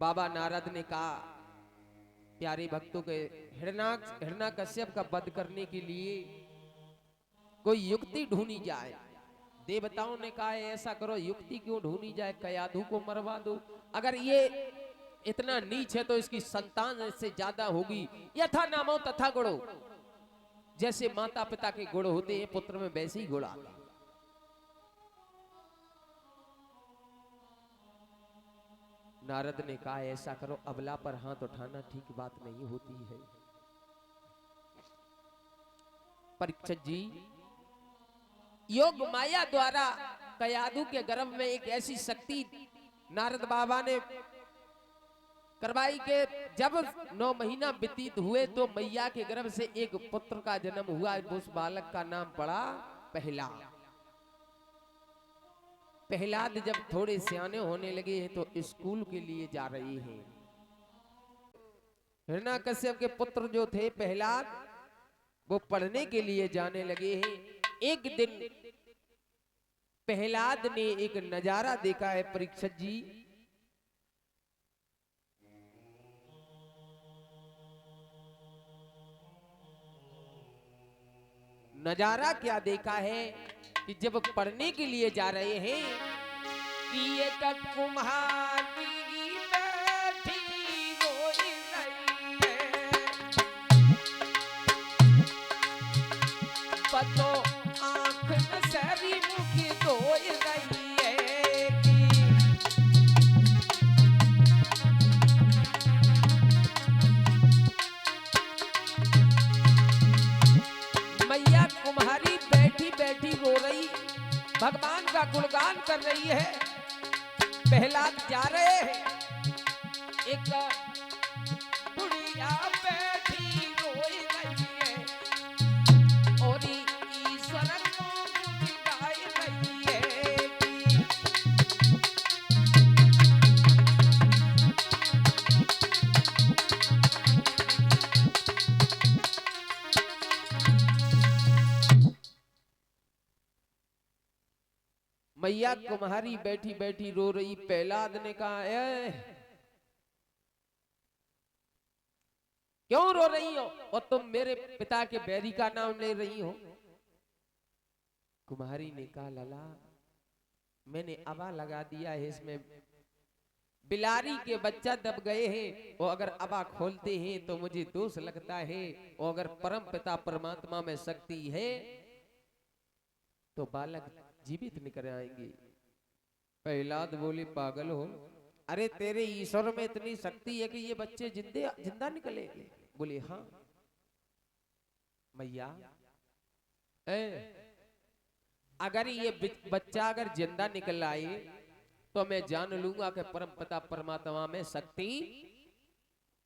बाबा नारद ने कहा प्यारे भक्तों के हिरण्यकश्यप का वध करने के लिए कोई युक्ति ढूंढी जाए। देवताओं ने कहा ऐसा करो, युक्ति क्यों ढूंढी जाए, कयाधु को मरवा दो। अगर ये इतना नीच है तो इसकी संतान इससे ज्यादा होगी। यथा नामो तथा गुणो, जैसे माता पिता के गुण होते हैं पुत्र में वैसे ही गुण आते हैं। नारद ने कहा ऐसा करो, अबला पर हाथ उठाना ठीक बात नहीं होती है। परीक्षित जी, योग माया द्वारा कयाधु के गर्भ में एक ऐसी शक्ति नारद बाबा ने करवाई के जब 9 महीना व्यतीत हुए तो मैया के गर्भ से एक पुत्र का जन्म हुआ। उस बालक का नाम पड़ा प्रहलाद। प्रहलाद जब थोड़े सियाने होने लगे हैं तो स्कूल के लिए जा रहे हैं। हिरण्यकश्यप के पुत्र जो थे प्रहलाद, वो पढ़ने के लिए जाने लगे हैं। एक दिन प्रहलाद ने एक नजारा देखा है परीक्षित जी। नजारा क्या देखा है कि जब पढ़ने के लिए जा रहे हैं कि एक कुम्हारी बैठी रोई रही है, पतो आंख नसरी मुखी धोई रही है कि मैया कुम्हारी बैठी बैठी रो रही, भगवान का गुणगान कर रही है। प्रहलाद जा रहे हैं, एक बुढ़िया बैठी रोई रही है और ईश्वर को गुण गाई रही है कि मैया कुम्हारी बैठी बैठी रो रही। प्रहलाद ने कहा क्यों रो रही हो और तुम मेरे पिता के बैरी का नाम ले रही हो। कुम्हारी ने कहा लला, मैंने अबा लगा दिया है, इसमें बिलारी के बच्चा दब गए हैं और अगर अबा खोलते हैं तो मुझे दोष लगता है, और अगर परम पिता परमात्मा में शक्ति है तो बालक जीवित निकल आएंगे। प्रहलाद बोले पागल हो, अरे तेरे ईश्वर में इतनी शक्ति है कि ये बच्चे जिंदा निकलेंगे। बोले हाँ मैया, अगर ये बच्चा अगर जिंदा निकल आए तो मैं जान लूंगा कि परम पिता परमात्मा में शक्ति,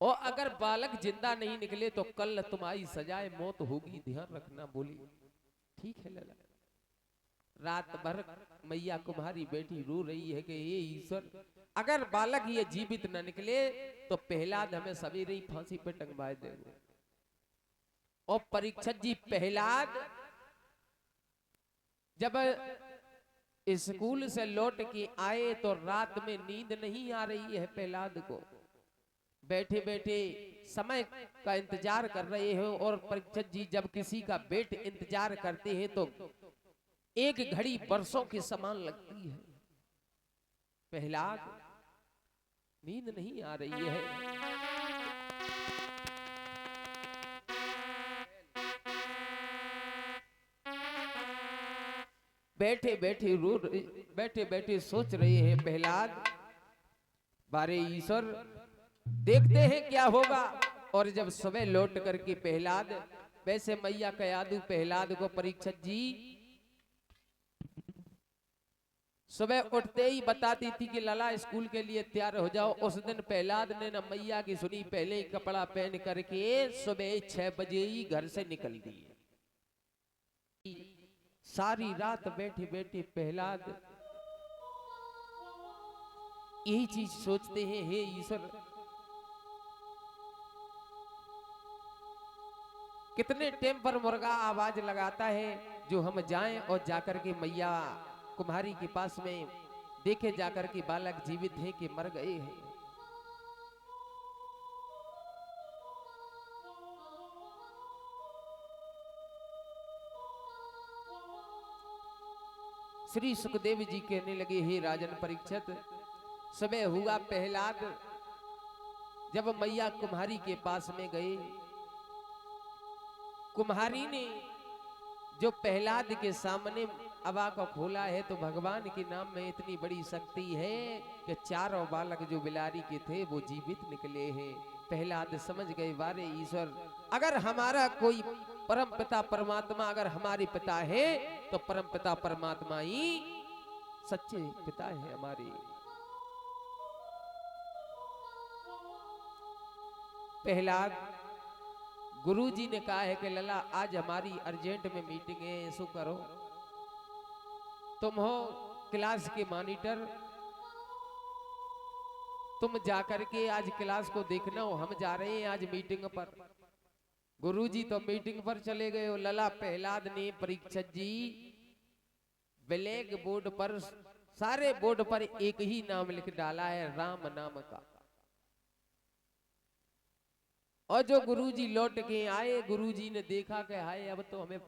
और अगर बालक जिंदा नहीं निकले तो कल तुम्हारी सजाए मौत होगी, ध्यान रखना। बोली ठीक है लला। रात भर मैया कुम्हारी बैठी रो रही है कि ये ईश्वर, अगर बालक ये जीवित न निकले तो प्रहलाद हमें सवेरे ही फांसी पे टंगवा देंगे। और परीक्षित जी, प्रहलाद जब स्कूल से लौट के आए तो रात में नींद नहीं आ रही है प्रहलाद को। बैठे बैठे समय का इंतजार कर रहे हो, और परीक्षित जी जब किसी का बेटे इंतजार करते हैं तो एक घड़ी वर्षों के समान लगती है। प्रहलाद नींद नहीं आ रही है। बैठे बैठे बैठे बैठे सोच रहे हैं प्रहलाद, बारे ईश्वर देखते हैं क्या होगा। और जब सुबह लौट करके प्रहलाद, वैसे मैया कयाधु प्रहलाद को परीक्षित जी सुबह उठते ही बताती थी कि लला स्कूल के लिए तैयार हो जाओ। उस दिन प्रहलाद ने न मैया की सुनी, पहले ही कपड़ा पहन करके सुबह 6 बजे ही घर से निकल दिए। सारी रात बैठे बैठे प्रहलाद यही चीज सोचते हैं, हे ईश्वर कितने टाइम पर मुर्गा आवाज लगाता है जो हम जाएं और जाकर के मैया कुम्हारी के पास में देखे जाकर के बालक जीवित है कि मर गए हैं। श्री सुखदेव जी कहने लगे, हे राजन परीक्षित, समय हुआ प्रहलाद जब मैया कुम्हारी के पास में गए, कुम्हारी ने जो प्रहलाद के सामने अबा को खोला है तो भगवान के नाम में इतनी बड़ी शक्ति है कि चारों बालक जो बिलारी के थे वो जीवित निकले हैं। प्रहलाद समझ गए, वारे ईश्वर, अगर हमारा कोई परम पिता परमात्मा अगर हमारे पिता है तो परम पिता परमात्मा ही सच्चे पिता है हमारे। प्रहलाद, गुरुजी ने कहा है कि लला आज हमारी अर्जेंट में मीटिंग है, ऐसा करो, तुम हो क्लास के मॉनिटर, तुम जाकर के आज क्लास को देखना हो, हम जा रहे हैं आज मीटिंग पर। गुरुजी तो मीटिंग पर चले गए हो। लला प्रहलाद ने परीक्षित जी ब्लैक बोर्ड पर, सारे बोर्ड पर एक ही नाम लिख डाला है, राम नाम का। और जो गुरुजी लौट के आए, गुरुजी ने देखा कि हाय अब तो हमें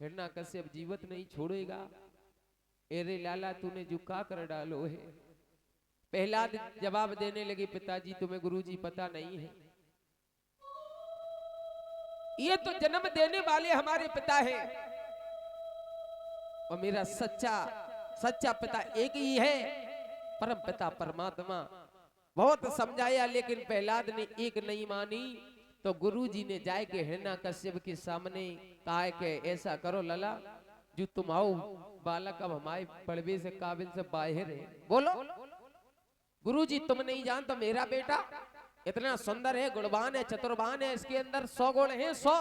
हिरण्यकश्यप जीवित नहीं छोड़ेगा, अरे लाला तूने जो का कर डालो है। प्रहलाद जवाब देने लगे, पिताजी तुम्हें गुरुजी पता नहीं है, ये तो जन्म देने वाले हमारे पिता हैं और मेरा सच्चा पिता एक ही है, परम पिता परमात्मा। बहुत समझाया लेकिन प्रहलाद ने एक नहीं मानी। तो गुरुजी ने जाए के हिरण्यकश्यप के सामने कहा कि ऐसा करो लला, जो तुम आओ बालक अब हमारे पड़वे से काबिल से बाहर है। बोलो गुरुजी, तुम नहीं जानते मेरा बेटा इतना सुंदर है, गुणवान है, चतुर्वान है, इसके अंदर 100 गुण हैं, 100।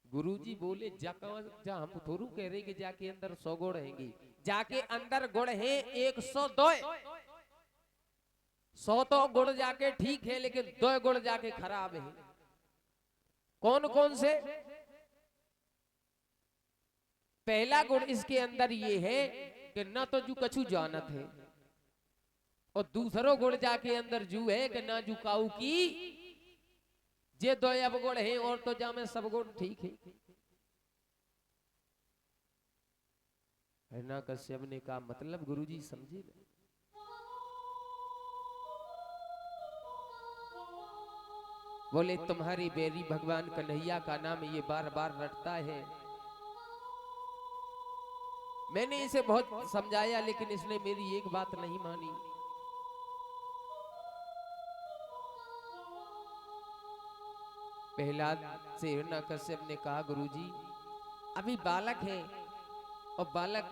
गुरुजी बोले, जा हम थोड़ू कह रहे कि जाके अंदर 100 गुण रहेंगे, जाके अंदर गुण है 102। 100 तो गुण जाके ठीक है, लेकिन 2 गुण जाके खराब है। कौन कौन से? पहला गुण इसके अंदर ये है कि न तो जू कछु जानत है, और दूसरो गुण जाके अंदर जू है कि ना झुकाऊ की, जे 2 अवगुण है और तो जा में सब गुण ठीक है। हिरण्यकश्यप ने कहा, मतलब गुरुजी समझे ना। बोले, तुम्हारी बेरी भगवान कन्हैया का नाम ये बार बार रटता है, मैंने इसे बहुत समझाया लेकिन इसने मेरी एक बात नहीं मानी। प्रहलाद से हिरण्यकश्यप ने कहा, गुरुजी अभी बालक है, और बालक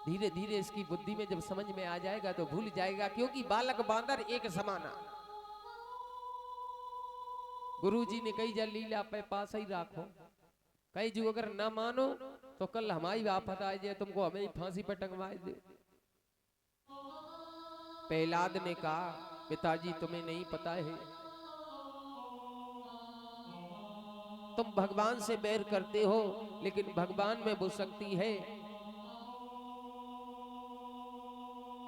धीरे धीरे इसकी बुद्धि में जब समझ में आ जाएगा तो भूल जाएगा, क्योंकि बालक बांदर एक समाना। गुरुजी ने कही, जल लीला पे पास ही राखो, कही जो अगर ना मानो तो कल हमारी आफत आ जाए, तुमको हमें फांसी पर टंगवाए दे। प्रहलाद ने कहा, पिताजी तुम्हें नहीं पता है, तुम भगवान से बैर करते हो, लेकिन भगवान में वो शक्ति है।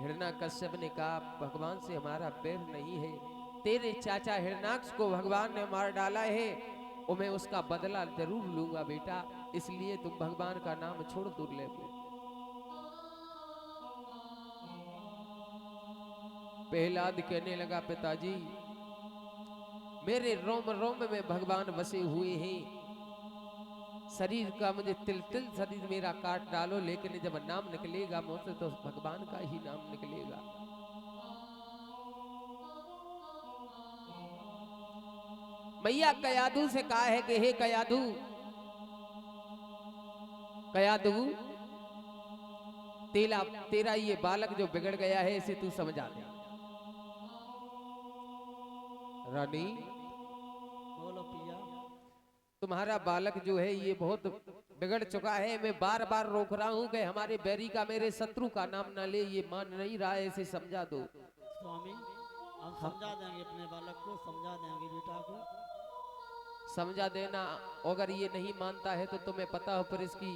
हिरण्यकश्यप ने कहा, भगवान से हमारा बैर नहीं है, तेरे चाचा हिरण्याक्ष को भगवान ने मार डाला है, और मैं उसका बदला जरूर लूंगा बेटा, इसलिए तुम भगवान का नाम छोड़ दुर्लभ। प्रहलाद कहने लगा, पिताजी मेरे रोम रोम में भगवान बसे हुए हैं, शरीर का मुझे तिल तिल शरीर मेरा काट डालो, लेकिन जब नाम निकलेगा मुंह से तो भगवान का ही नाम निकलेगा। मैया कयाधु से कहा है कि हे कयाधु, कयाधु तेरा ये बालक जो बिगड़ गया है इसे तू समझा दे। रानी, बोलो पिया। तुम्हारा बालक जो है ये बहुत बिगड़ चुका है, मैं बार बार रोक रहा हूँ कि हमारे बैरी का, मेरे शत्रु का नाम ना ले, ये मान नहीं रहा है, इसे समझा दो। स्वामी, हम समझा देंगे अपने बालक को, समझा देंगे बेटा को। समझा देना, अगर ये नहीं मानता है तो तुम्हें पता हो पर इसकी।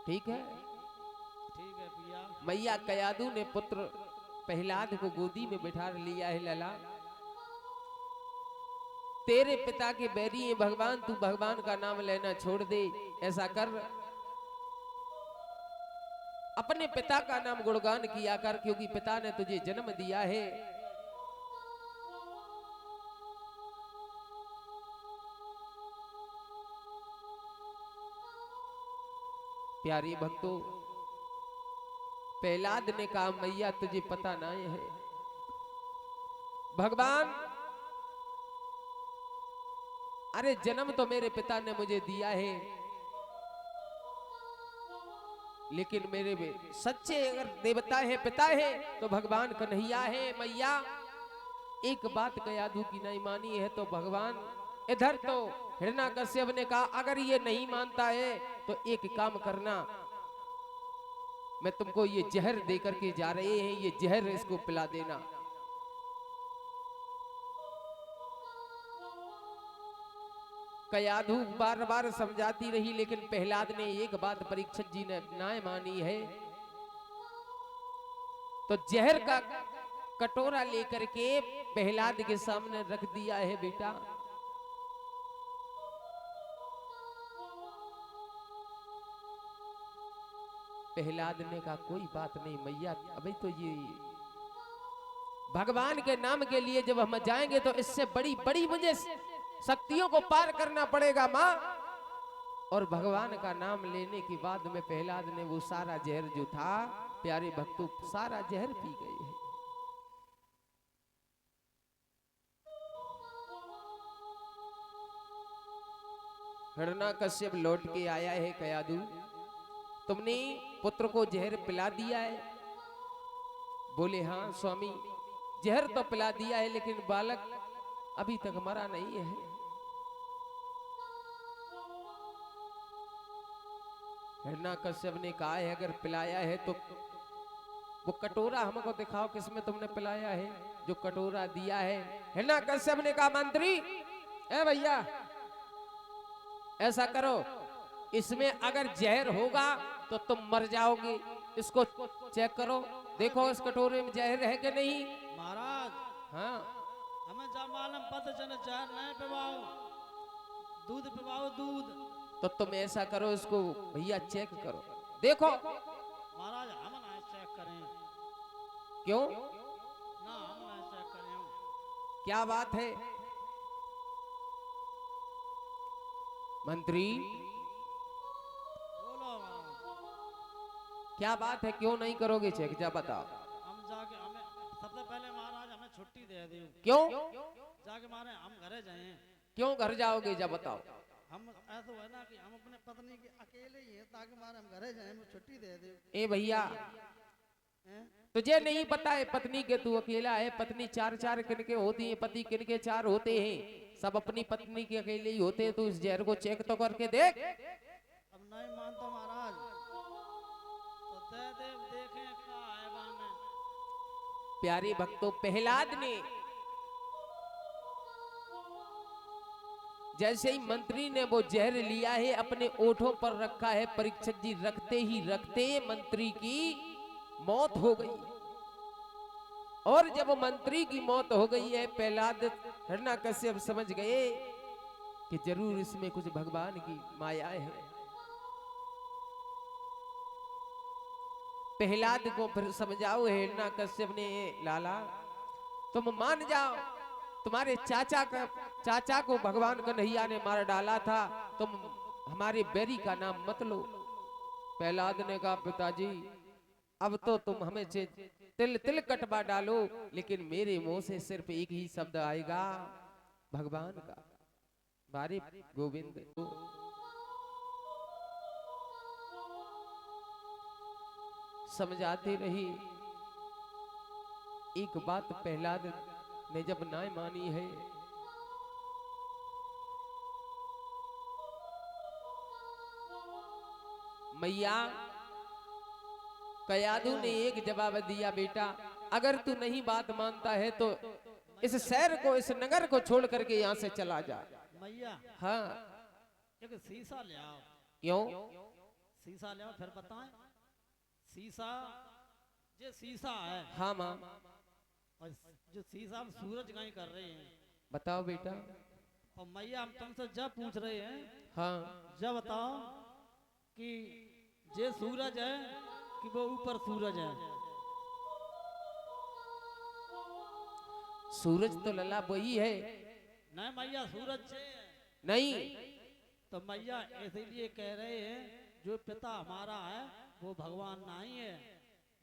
ठीक है, ठीक है पिया। मैया कयाधु ने पुत्र प्रहलाद को गोदी में बिठा लिया है लला। तेरे पिता के बैरी हैं भगवान, तू भगवान का नाम लेना छोड़ दे। ऐसा कर, अपने पिता का नाम गुणगान किया कर, क्योंकि पिता ने तुझे जन्म दिया है। प्यारे भक्तों, प्रहलाद ने कहा मैया तुझे पता ना है, भगवान अरे जन्म तो मेरे पिता ने मुझे दिया है, लेकिन मेरे में सच्चे अगर देवता है पिता है तो भगवान कन्हैया है। मैया एक बात कयाधु की नहीं मानी है तो भगवान इधर तो हिरण्याकश्यप ने कहा अगर ये नहीं मानता है तो एक काम करना, मैं तुमको ये जहर देकर के जा रहे हैं, ये जहर इसको पिला देना। कयाधु बार बार समझाती रही, लेकिन प्रहलाद ने एक बात परीक्षित जी ने ना मानी है। तो जहर का कटोरा लेकर के प्रहलाद के सामने रख दिया है। बेटा प्रहलाद ने कहा कोई बात नहीं मैया, अभी तो ये भगवान के नाम के लिए जब हम जाएंगे तो इससे बड़ी बड़ी मुझे शक्तियों को पार करना पड़ेगा माँ। और भगवान का नाम लेने के बाद में प्रहलाद ने वो सारा जहर जो था, प्यारे भक्तों सारा जहर पी गए हैं। हिरण्याकश्यप लौट के आया है। कयाधु तुमने पुत्र को जहर पिला दिया है? बोले हाँ स्वामी, जहर तो पिला दिया है, लेकिन बालक अभी तक मरा नहीं है। हिरण्याकश्यप ने कहा है अगर पिलाया है तो वो कटोरा हमको दिखाओ किसमें तुमने पिलाया है, जो कटोरा दिया है। हिरण्याकश्यप ने कहा मंत्री ए भैया ऐसा करो, इसमें अगर जहर होगा तो तुम मर जाओगे, इसको चेक करो, देखो इस कटोरे में जहर है कि नहीं। महाराज हाँ हमें जब मालूम पता चले जहर नहीं पिवाओ, दूध पिवाओ दूध। तो तुम ऐसा करो, इसको भैया चेक करो, देखो। महाराज हम ना चेक करें। क्यों? ना हम ना चेक करें। क्या बात है मंत्री? बोलो महाराज क्या बात है, क्यों नहीं करोगे चेक, जा बताओ। हम जाके हमें सबसे पहले महाराज हमें छुट्टी दे दो। क्यों? जाके मारे हम घरे जाएं। क्यों घर जाओगे, जा बताओ। हम ऐसा है ना कि हम अपने पत्नी के अकेले ही हैं, ताकि मारे हम घरे जाएं, हमें छुट्टी दे दो। ए भैया हैं? तुझे नहीं पता है पत्नी के तू अकेला है? पत्नी चार चार किनके होती है, पति किनके चार होते हैं, सब अपनी पत्नी के अकेले ही होते हैं। तू इस जहर को चेक तो करके देख। अब नहीं मानता महाराज तो दे दे, देखें क्या है में। प्यारे भक्तों प्रहलाद ने जैसे ही मंत्री ने वो जहर लिया है अपने ओठों पर रखा है, परीक्षित जी रखते ही रखते मंत्री की मौत हो गई। और जब मंत्री की मौत हो गई है, प्रहलाद हिरण्याकश्यप समझ गए कि जरूर इसमें कुछ भगवान की माया है। प्रहलाद को फिर समझाओ। हिरण्याकश्यप ने लाला तुम मान जाओ, तुम्हारे चाचा को भगवान कन्हैया ने मार डाला था, तुम हमारे बैरी का नाम मत लो। प्रहलाद ने कहा पिताजी अब तो तुम हमें से तिल तिल कटवा डालो, लेकिन मेरे मुंह से सिर्फ एक ही शब्द आएगा भगवान का, बारे गोविंद। समझाते रही। एक बात प्रहलाद ने जब ना मानी है, मैया कयाधु ने एक जवाब दिया, बेटा अगर तू नहीं बात मानता है तो इस शहर को, इस नगर को छोड़ करके यहाँ से चला जा। मैया हाँ एक शीशा ले आओ। क्यों? शीशा ले आओ फिर बताएं। शीशा जो शीशा है, हाँ माँ और जो शीशा हम सूरज गाय कर रहे हैं, बताओ बेटा। और मैया हम तुमसे जब पूछ रहे हैं, हाँ जब बताओ कि ये सूरज है कि वो ऊपर सूरज है। सूरज तो लला वही है। नहीं मैया सूरज से नहीं, तो मैया इसीलिए कह रहे हैं जो पिता हमारा है वो भगवान नहीं है,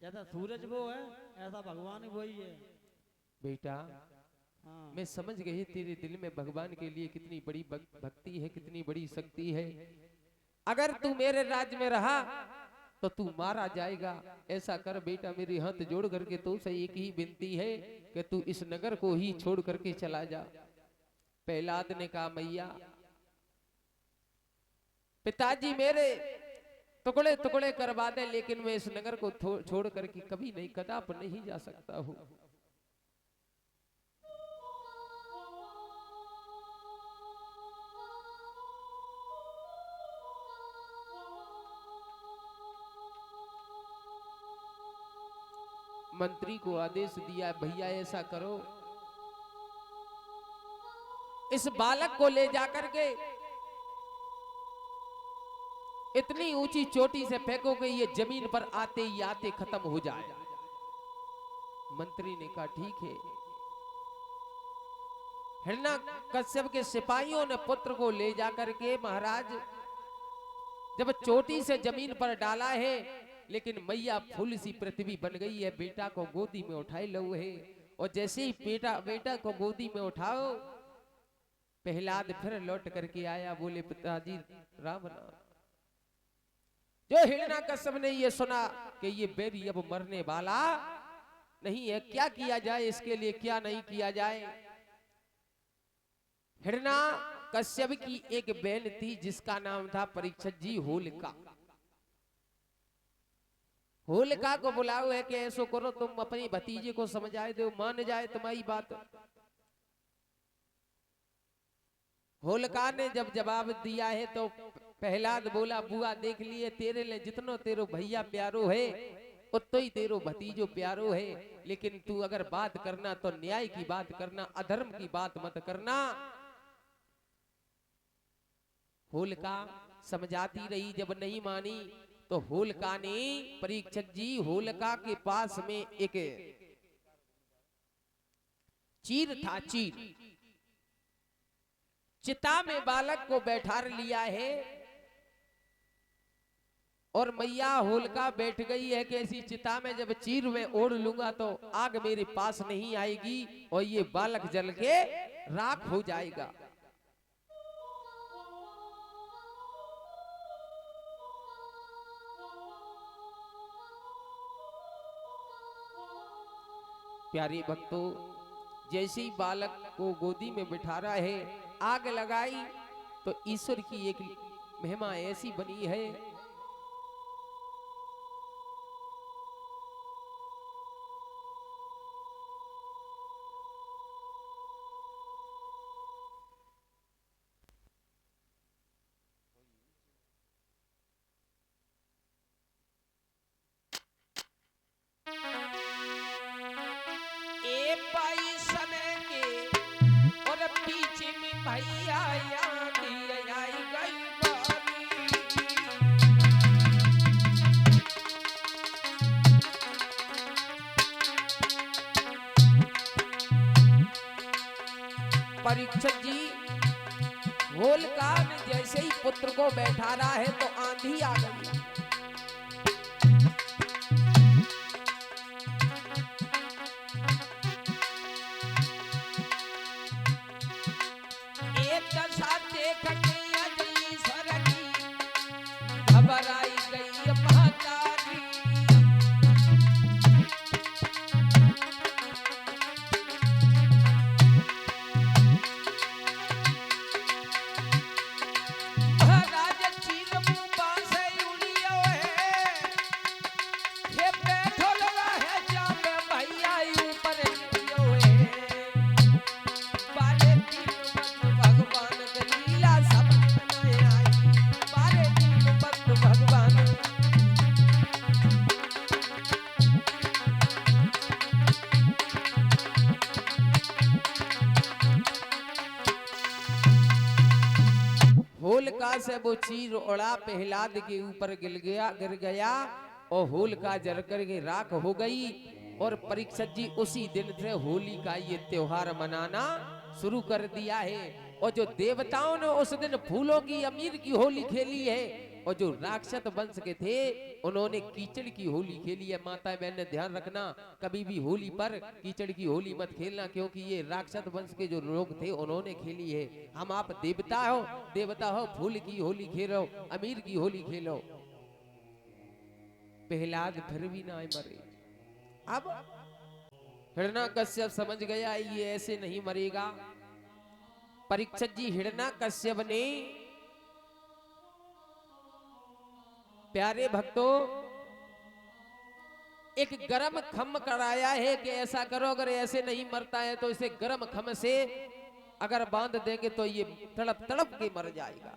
जैसा सूरज वो है ऐसा भगवान वही है। बेटा हाँ मैं समझ गई तेरे दिल में भगवान के लिए कितनी बड़ी भक्ति है, कितनी बड़ी शक्ति है। अगर तू मेरे राज्य में रहा तो तू मारा जाएगा। ऐसा कर बेटा, मेरी हाथ जोड़ करके तो से एक ही विनती है कि तू इस नगर को ही छोड़ करके चला जा। प्रहलाद ने कहा मैया पिताजी मेरे टुकड़े टुकड़े करवा दे, लेकिन मैं इस नगर को छोड़ करके कभी नहीं, कदाप नहीं जा सकता हूं। मंत्री को आदेश दिया, भैया ऐसा करो, इस बालक को ले जाकर के इतनी ऊंची चोटी से फेंको कि ये जमीन पर आते ही आते खत्म हो जाए। मंत्री ने कहा ठीक है। हिरण्यकश्यप के सिपाहियों ने पुत्र को ले जाकर के महाराज जब चोटी से जमीन पर डाला है, लेकिन मैया फूल सी पृथ्वी बन गई है। बेटा को गोदी में उठाए लो है, और जैसे ही बेटा को गोदी में उठाओ, प्रहलाद फिर लौट करके आया, बोले पिताजी राम नाम। जो हिरण्यकश्यप ने ये सुना कि ये बैरी अब मरने वाला नहीं है, क्या किया जाए इसके लिए, क्या नहीं किया जाए। हिरण्यकश्यप की एक बहन थी जिसका नाम था परीक्षित जी होलिका। होलिका को बुलाओ है कि ऐसो करो तुम अपनी भतीजे को समझाए दो, मान जाए तुम्हारी बात। होलिका ने जब जवाब दिया है तो प्रहलाद बोला बुआ देख लिए, तेरे लिए जितनो तेरो भैया प्यारो है उतो ही तेरो भतीजो प्यारो है, लेकिन तू अगर बात करना तो न्याय की बात करना, अधर्म की बात मत करना। होलिका समझाती रही, जब नहीं मानी तो होलिका ने, परीक्षित जी होलिका के पास में एक चीर था, चीर चिता में बालक को बैठा लिया है, और मैया होलिका बैठ गई है कि ऐसी चिता में जब चीर में ओढ़ लूंगा तो आग मेरे पास नहीं आएगी और ये बालक जल के राख हो जाएगा। प्यारे भक्तों, जैसे ही बालक को गोदी में बिठा रहा है, आग लगाई तो ईश्वर की एक महिमा ऐसी बनी है। भैया आई गई परीक्षित जी होलिका ने जैसे ही पुत्र को बैठा रहा है तो आंधी आ गई। घबराई गई महतारी, महाराज चीर मुंह बांसे उड़ियो है, ये बैठो लगा है जब भैया ऊपर उड़ियो है। बारे दिन भगवान लीला समझ में आई, बारे दिन भगवान से वो चीर उड़ा, प्रहलाद के ऊपर गिर गया और होलिका जल करके राख हो गई। और परीक्षित जी उसी दिन से होली का ये त्योहार मनाना शुरू कर दिया है। और जो देवताओं ने उस दिन फूलों की अमीर की होली खेली है, और जो राक्षस वंश के थे उन्होंने कीचड़ की होली खेली है। माता बहन ध्यान रखना, कभी भी होली पर कीचड़ की होली मत खेलना, क्योंकि ये राक्षस वंश के जो लोग थे उन्होंने खेली है। हम आप देवता हो, फूल की होली खेलो, अमीर की होली खेलो। प्रहलाद फिर भी ना मरे। अब हिरण्यकश्यप समझ गया ये ऐसे नहीं मरेगा। परीक्षित जी हिरण्यकश्यप ने, प्यारे भक्तों, एक गरम खम कराया है कि ऐसा करो, अगर ऐसे नहीं मरता है तो इसे गरम खम से अगर बांध देंगे तो ये तड़प तड़प के मर जाएगा।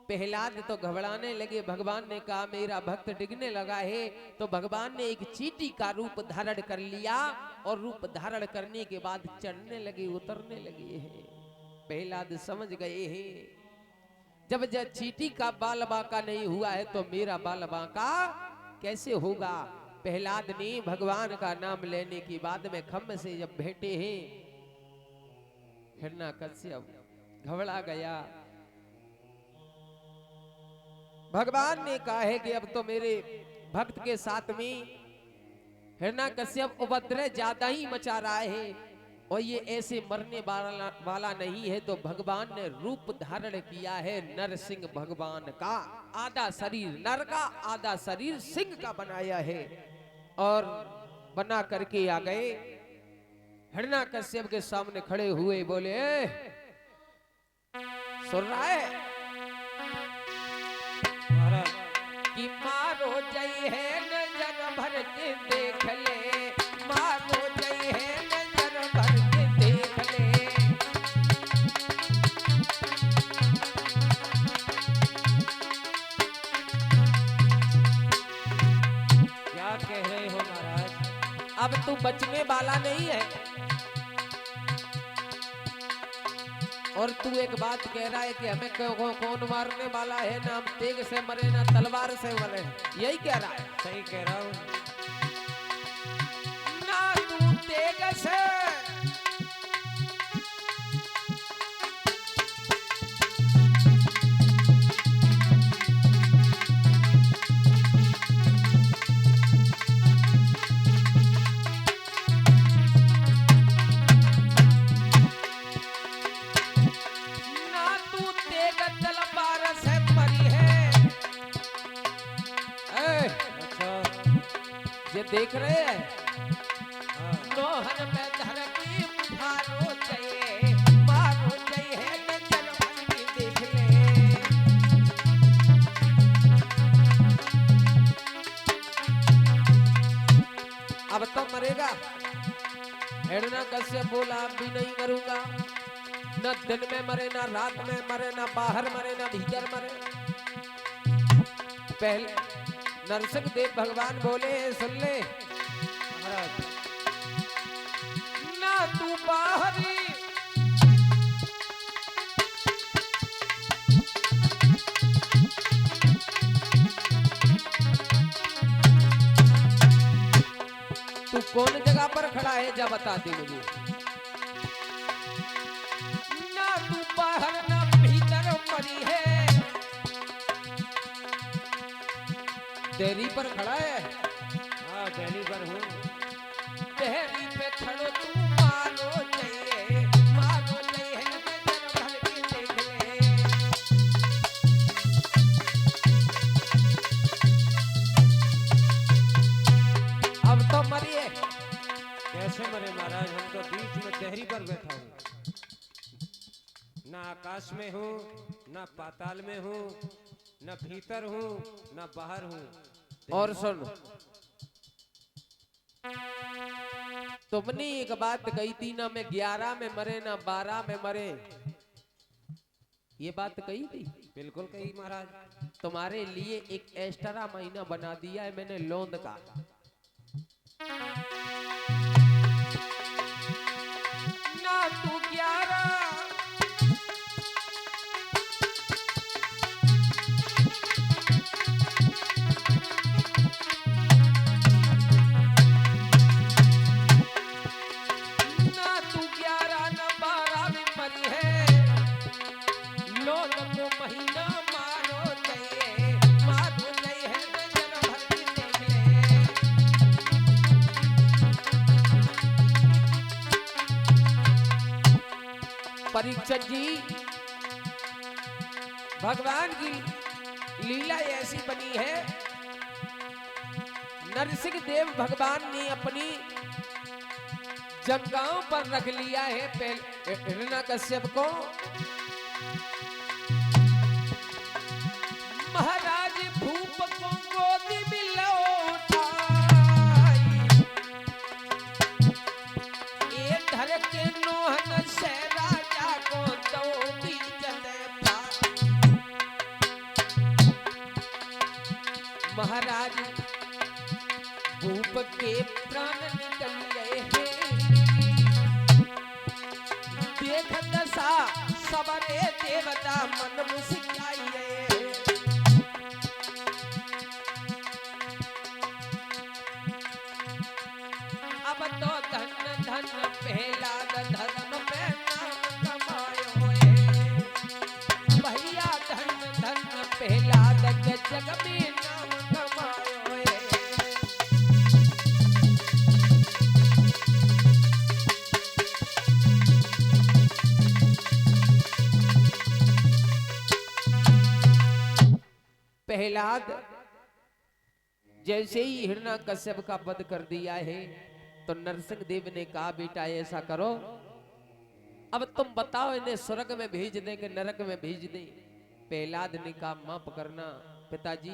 प्रहलाद तो घबराने लगे। भगवान ने कहा मेरा भक्त डिगने लगा है, तो भगवान ने एक चींटी का रूप धारण कर लिया, और रूप धारण करने के बाद चढ़ने लगे, उतरने लगे हैं। प्रहलाद समझ गए हैं जब चींटी का बाल बांका नहीं हुआ है तो मेरा बाल बांका कैसे होगा। प्रहलाद ने भगवान का नाम लेने के बाद में खम्भ से जब भेंटे हैं, हिरण्यकश्यप घबरा गया। भगवान ने कहा है कि अब तो मेरे भक्त के साथ में हिरण्यकश्यप उपद्रव ज्यादा ही मचा रहा है, और ये ऐसे मरने वाला नहीं है। तो भगवान ने रूप धारण किया है नरसिंह भगवान का। आधा शरीर नर का, आधा शरीर सिंह का बनाया है, और बना करके आ गए। हिरण्यकश्यप के सामने खड़े हुए बोले, सुन रहा है कि मारो जय है नजर भर के देख ले, मारो जय है नजर भर के देख ले। क्या कह रहे हो महाराज? अब तू बचने वाला नहीं है, और तू एक बात कह रहा है कि हमें कौन मारने वाला है, ना हम तेग से मरे ना तलवार से मरे, यही कह रहा है। सही कह रहा हूँ। ना तू तेग से देख रहे हैं, नोहर में धरती मारो जय, मारो जय है नजर भर के देख ले। अब तो मरेगा। हिरण्यकश्यप बोला अब भी नहीं मरूंगा, न दिन में मरे, ना रात में मरे, ना बाहर मरे, ना भीतर मरे। पहले नरसिंह देव भगवान बोले, सुन ले महाराज, ना तू बाहरी तू कौन जगह पर खड़ा है, जा बता दे मुझे। ना तू बाहर ना भीतर मरी है, देहरी पर खड़ा है। हाँ देहरी पर हूँ। देहरी पे खड़ो तू मारो जय, मारो जय है नजर भर के देख ले। अब तो मरिए। कैसे मरे महाराज? हम तो बीच में देहरी पर बैठा हूँ, ना आकाश में हूँ, ना पाताल में हूँ, न भीतर हूँ न बाहर हूँ। और सुन, तुमने एक बात कही थी ना, मैं 11 में मरे ना 12 में मरे, ये बात कही थी। बिल्कुल कही महाराज। तुम्हारे लिए एक एक्स्ट्रा महीना बना दिया है मैंने लोंद का। ना तू 11 पार्षद जी, भगवान की लीला ऐसी बनी है, नरसिंह देव भगवान ने अपनी जंगाओं पर रख लिया है हिरण्यकश्यप को। महाराज भूप को गोदी में लौटाई, ये धर के नोहन से राजा को दो बीजते पाई। महाराज भूप के प्राण निकल गए हैं, देख दशा सबरे देवता मन मुस्काइए। अब तो धन धन प्रहलाद धर्म पे नाम कमायो है, भैया धन धन प्रहलाद के जग में नाम कमायो है। प्रहलाद जैसे ही हिरण्यकश्यप का वध कर दिया है तो नरसिंह देव ने कहा बेटा ऐसा करो, अब तुम बताओ इन्हें स्वर्ग में भेज दें कि नरक में भेज दें। प्रहलाद ने कहा माफ करना पिताजी,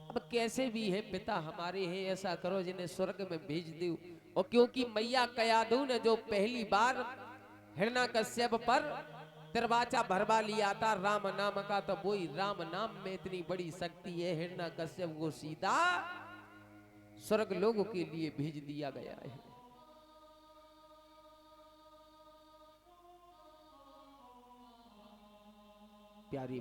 अब कैसे भी है पिता हमारे हैं, ऐसा करो जिन्हें स्वर्ग में भेज दो। और क्योंकि मैया कयाधु ने जो पहली बार हिरण्यकश्यप पर तिरवाचा भरवा लिया था राम नाम का, तो वही राम नाम में इतनी बड़ी शक्ति है, हिरण्यकश्यप को सीधा स्वर्ग लोगों के लिए भेज दिया गया है। प्यारी